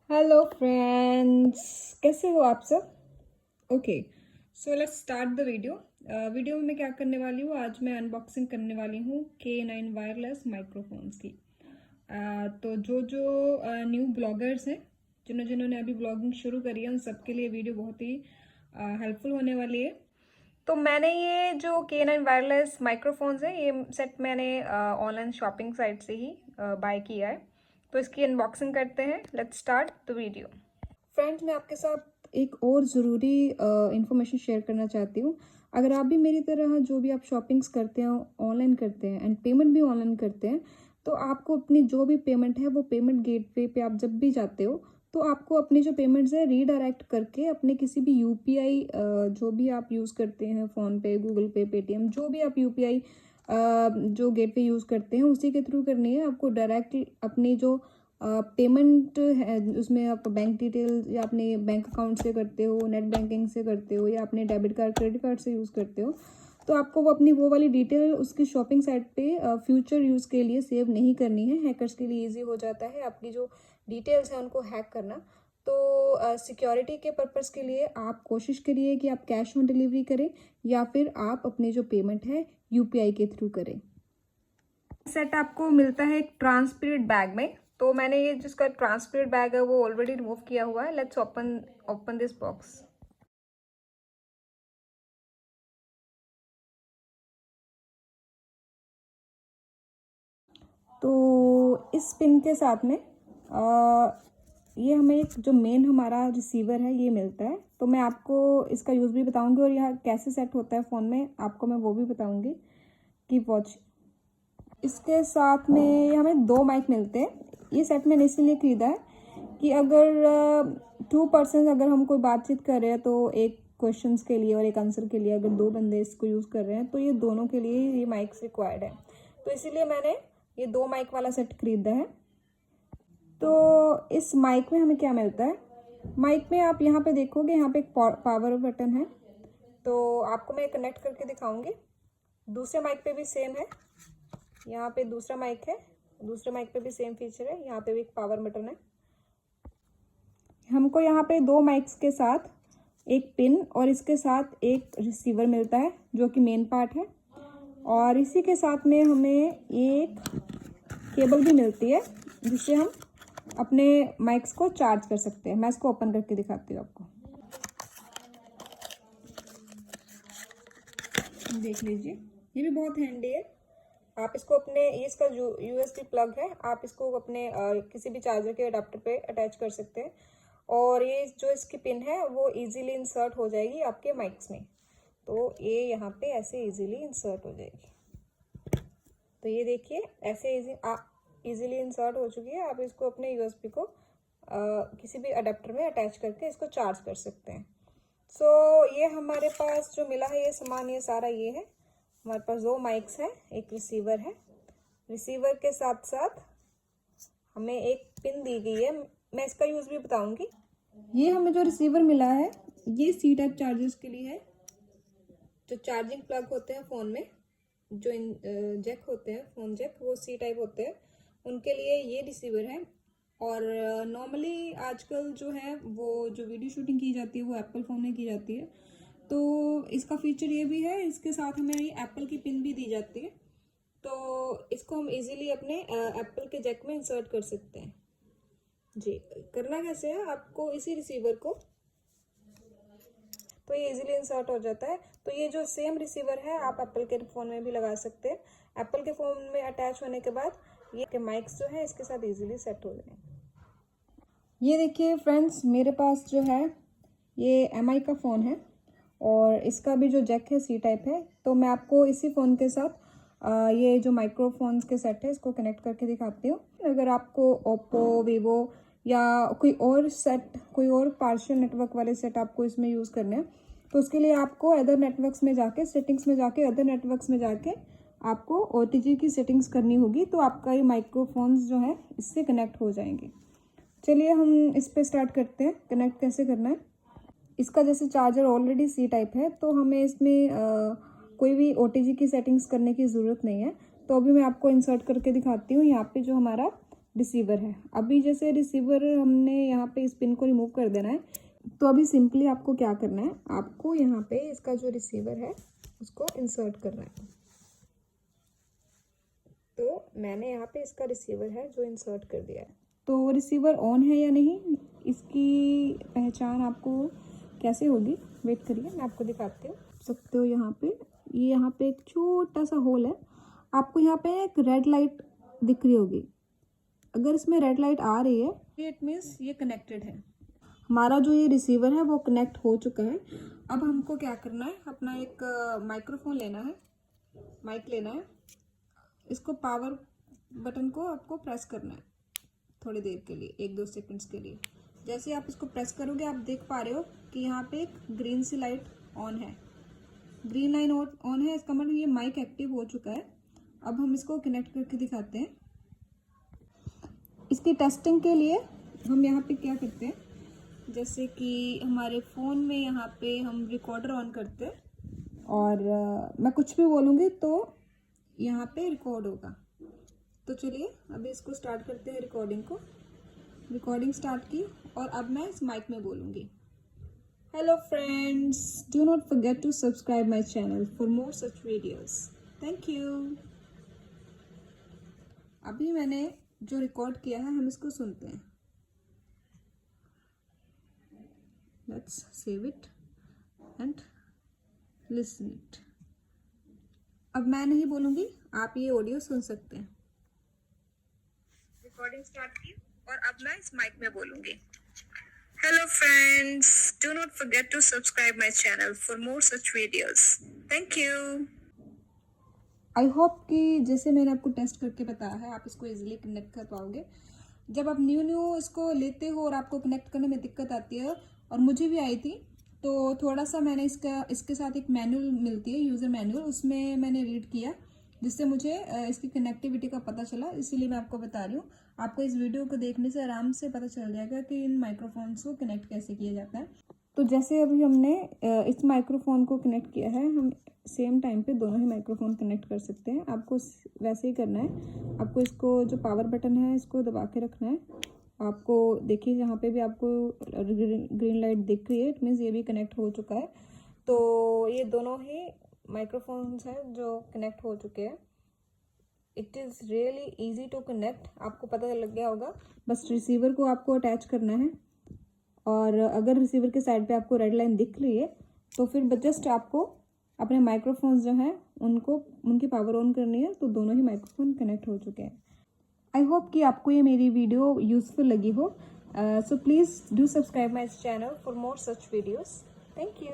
Hello friends, कैसे हो आप सब। Okay, so let's start the video. Video में मैं क्या करने वाली हूँ, आज मैं अनबॉक्सिंग करने वाली हूँ K9 वायरलेस माइक्रोफोन्स की। तो जो न्यू ब्लॉगर्स हैं, जिन्होंने अभी ब्लॉगिंग शुरू करी है, उन सबके लिए वीडियो बहुत ही हेल्पफुल होने वाली है। तो मैंने ये जो K9 वायरलेस माइक्रोफोन्स है, ये सेट मैंने ऑनलाइन शॉपिंग साइट से ही बाय किया है। तो इसकी अनबॉक्सिंग करते हैं। Let's start the video. Friends, मैं आपके साथ एक और ज़रूरी इंफॉर्मेशन शेयर करना चाहती हूँ। अगर आप भी मेरी तरह जो भी आप शॉपिंग्स करते हैं ऑनलाइन करते हैं एंड पेमेंट भी ऑनलाइन करते हैं, तो आपको अपनी जो भी पेमेंट है वो पेमेंट गेटवे पे आप जब भी जाते हो, तो आपको अपनी जो पेमेंट्स है रीडायरेक्ट करके अपने किसी भी यूपीआई, जो भी आप यूज़ करते हैं, फ़ोनपे, गूगल पे, पेटीएम, जो भी आप यूपीआई जो गेटवे यूज़ करते हैं उसी के थ्रू करनी है। आपको डायरेक्ट अपनी जो पेमेंट है उसमें आप बैंक डिटेल या अपने बैंक अकाउंट से करते हो, नेट बैंकिंग से करते हो, या अपने डेबिट कार्ड, क्रेडिट कार्ड से यूज़ करते हो, तो आपको वो अपनी वो वाली डिटेल उसकी शॉपिंग साइट पे फ्यूचर यूज़ के लिए सेव नहीं करनी है। हैकर्स के लिए इजी हो जाता है आपकी जो डिटेल्स हैं उनको हैक करना। तो सिक्योरिटी के पर्पज़ के लिए आप कोशिश करिए कि आप कैश ऑन डिलीवरी करें या फिर आप अपनी जो पेमेंट है यूपीआई के थ्रू करें। सेट आपको मिलता है एक ट्रांसपेरेंट बैग में। तो मैंने ये जिसका ट्रांसपेरेंट बैग है वो ऑलरेडी रिमूव किया हुआ है। Let's open this box. तो इस पिन के साथ में ये हमें एक जो मेन हमारा रिसीवर है ये मिलता है। तो मैं आपको इसका यूज़ भी बताऊंगी और यह कैसे सेट होता है फ़ोन में आपको मैं वो भी बताऊंगी। Keep watch. इसके साथ में हमें 2 माइक मिलते हैं। ये सेट मैंने इसलिए खरीदा है कि अगर 2 पर्सन अगर हम कोई बातचीत कर रहे हैं, तो एक क्वेश्चंस के लिए और एक आंसर के लिए अगर 2 बंदे इसको यूज़ कर रहे हैं, तो ये दोनों के लिए ये माइक्स रिक्वायर्ड है। तो इसीलिए मैंने ये 2 माइक वाला सेट खरीदा है। तो इस माइक में हमें क्या मिलता है, माइक में आप यहाँ पे देखोगे, यहाँ पे एक पावर बटन है। तो आपको मैं कनेक्ट करके दिखाऊंगी। दूसरे माइक पे भी सेम है। यहाँ पे दूसरा माइक है, दूसरे माइक पे भी सेम फीचर है। यहाँ पे भी एक पावर बटन है। हमको यहाँ पे 2 माइक्स के साथ एक पिन और इसके साथ एक रिसीवर मिलता है जो कि मेन पार्ट है। और इसी के साथ में हमें एक केबल भी मिलती है जिससे हम अपने माइक्स को चार्ज कर सकते हैं। मैं इसको ओपन करके दिखाती हूँ आपको। देख लीजिए, ये भी बहुत हैंडी है। आप इसको अपने, ये इसका जो यूएसबी प्लग है, आप इसको अपने किसी भी चार्जर के अडाप्टर पे अटैच कर सकते हैं। और ये जो इसकी पिन है वो इजीली इंसर्ट हो जाएगी आपके माइक्स में। तो ये यहाँ पे ऐसे इजीली इंसर्ट हो जाएगी। तो ये देखिए, ऐसे इजीली इंसर्ट हो चुकी है। आप इसको अपने यूएसबी को किसी भी अडेप्टर में अटैच करके इसको चार्ज कर सकते हैं। सो ये हमारे पास जो मिला है ये सामान, ये सारा ये है। हमारे पास 2 माइक्स हैं, एक रिसीवर है। रिसीवर के साथ साथ हमें एक पिन दी गई है। मैं इसका यूज़ भी बताऊंगी। ये हमें जो रिसीवर मिला है ये सी टाइप चार्जर्स के लिए है। जो चार्जिंग प्लग होते हैं फ़ोन में, जो जैक होते हैं, फ़ोन जैक, वो सी टाइप होते हैं, उनके लिए ये रिसीवर है। और नॉर्मली आजकल जो है वो जो वीडियो शूटिंग की जाती है वो एप्पल फ़ोन में की जाती है। तो इसका फीचर ये भी है, इसके साथ हमें ये एप्पल की पिन भी दी जाती है। तो इसको हम इजीली अपने एप्पल के जैक में इंसर्ट कर सकते हैं। जी, करना कैसे है, आपको इसी रिसीवर को, तो ये इजीली इंसर्ट हो जाता है। तो ये जो सेम रिसीवर है आप एप्पल के फ़ोन में भी लगा सकते हैं। एप्पल के फ़ोन में अटैच होने के बाद ये माइक्स जो है इसके साथ इजीली सेट हो जाएंगे। ये देखिए फ्रेंड्स, मेरे पास जो है ये MI का फ़ोन है और इसका भी जो जैक है सी टाइप है। तो मैं आपको इसी फ़ोन के साथ ये जो माइक्रोफोन्स के सेट है इसको कनेक्ट करके दिखाती हूँ। अगर आपको ओप्पो, वीवो या कोई और सेट, कोई और पार्शियल नेटवर्क वाले सेट आपको इसमें यूज़ करने हैं, तो उसके लिए आपको अदर नेटवर्क्स में जाके, सेटिंग्स में जाके, अदर नेटवर्क्स में जाके आपको OTG की सेटिंग्स करनी होगी। तो आपका ये माइक्रोफोन्स जो है इससे कनेक्ट हो जाएंगे। चलिए हम इस पे स्टार्ट करते हैं, कनेक्ट कैसे करना है। इसका जैसे चार्जर ऑलरेडी सी टाइप है तो हमें इसमें कोई भी OTG की सेटिंग्स करने की ज़रूरत नहीं है। तो अभी मैं आपको इंसर्ट करके दिखाती हूँ। यहाँ पे जो हमारा रिसीवर है। अभी जैसे रिसीवर हमने यहाँ पे इस पिन को रिमूव कर देना है, तो अभी सिंपली आपको क्या करना है, आपको यहाँ पे इसका जो रिसीवर है उसको इंसर्ट करना है। तो मैंने यहाँ पे इसका रिसीवर है जो इंसर्ट कर दिया है। तो रिसीवर ऑन है या नहीं, इसकी पहचान आपको कैसे होगी, वेट करिए मैं आपको दिखाती हूँ। सकते हो यहाँ पे एक छोटा सा होल है, आपको यहाँ पे एक रेड लाइट दिख रही होगी। अगर इसमें रेड लाइट आ रही है इट मीन्स ये कनेक्टेड है। हमारा जो ये रिसीवर है वो कनेक्ट हो चुका है। अब हमको क्या करना है, अपना एक माइक्रोफोन लेना है, माइक लेना है, इसको पावर बटन को आपको प्रेस करना है थोड़ी देर के लिए, 1-2 सेकंड्स के लिए। जैसे आप इसको प्रेस करोगे आप देख पा रहे हो कि यहाँ पे एक ग्रीन सी लाइट ऑन है, ग्रीन लाइन ऑन है, इसका मतलब ये माइक एक्टिव हो चुका है। अब हम इसको कनेक्ट करके दिखाते हैं। इसकी टेस्टिंग के लिए हम यहाँ पे क्या करते हैं, जैसे कि हमारे फ़ोन में यहाँ पे हम रिकॉर्डर ऑन करते हैं और मैं कुछ भी बोलूँगी तो यहाँ पे रिकॉर्ड होगा। तो चलिए अभी इसको स्टार्ट करते हैं रिकॉर्डिंग को। रिकॉर्डिंग स्टार्ट की और अब मैं इस माइक में बोलूँगी। Hello friends, do not forget to subscribe my channel for more such videos. Thank you. अभी मैंने जो रिकॉर्ड किया है हम इसको सुनते हैं। Let's save it and listen it. अब मैं नहीं बोलूँगी, आप ये ऑडियो सुन सकते हैं। रिकॉर्डिंग स्टार्ट की और अब मैं इस माइक में बोलूँगी। Hello friends, do not forget to subscribe my channel for more such videos. Thank you. I hope कि जैसे मैंने आपको टेस्ट करके बताया है आप इसको इजीली कनेक्ट कर पाओगे। जब आप न्यू इसको लेते हो और आपको कनेक्ट करने में दिक्कत आती है, और मुझे भी आई थी, तो थोड़ा सा मैंने इसके साथ एक मैनुअल मिलती है, यूज़र मैनुअल, उसमें मैंने रीड किया जिससे मुझे इसकी कनेक्टिविटी का पता चला। इसीलिए मैं आपको बता रही हूँ। आपको इस वीडियो को देखने से आराम से पता चल जाएगा कि इन माइक्रोफोन्स को कनेक्ट कैसे किया जाता है। तो जैसे अभी हमने इस माइक्रोफोन को कनेक्ट किया है, हम सेम टाइम पे दोनों ही माइक्रोफोन कनेक्ट कर सकते हैं। आपको वैसे ही करना है। आपको इसको जो पावर बटन है इसको दबा के रखना है। आपको देखिए यहाँ पे भी आपको ग्रीन लाइट दिख रही है, इट मीन्स ये भी कनेक्ट हो चुका है। तो ये दोनों ही माइक्रोफोन्स हैं जो कनेक्ट हो चुके हैं। It is really easy to connect. आपको पता लग गया होगा। बस रिसीवर को आपको अटैच करना है, और अगर रिसीवर के साइड पे आपको रेड लाइन दिख रही है तो फिर जस्ट आपको अपने माइक्रोफोन्स जो हैं उनकी पावर ऑन करनी है। तो दोनों ही माइक्रोफोन कनेक्ट हो चुके हैं। आई होप कि आपको ये मेरी वीडियो यूज़फुल लगी हो। So please do subscribe my channel for more such videos. Thank you.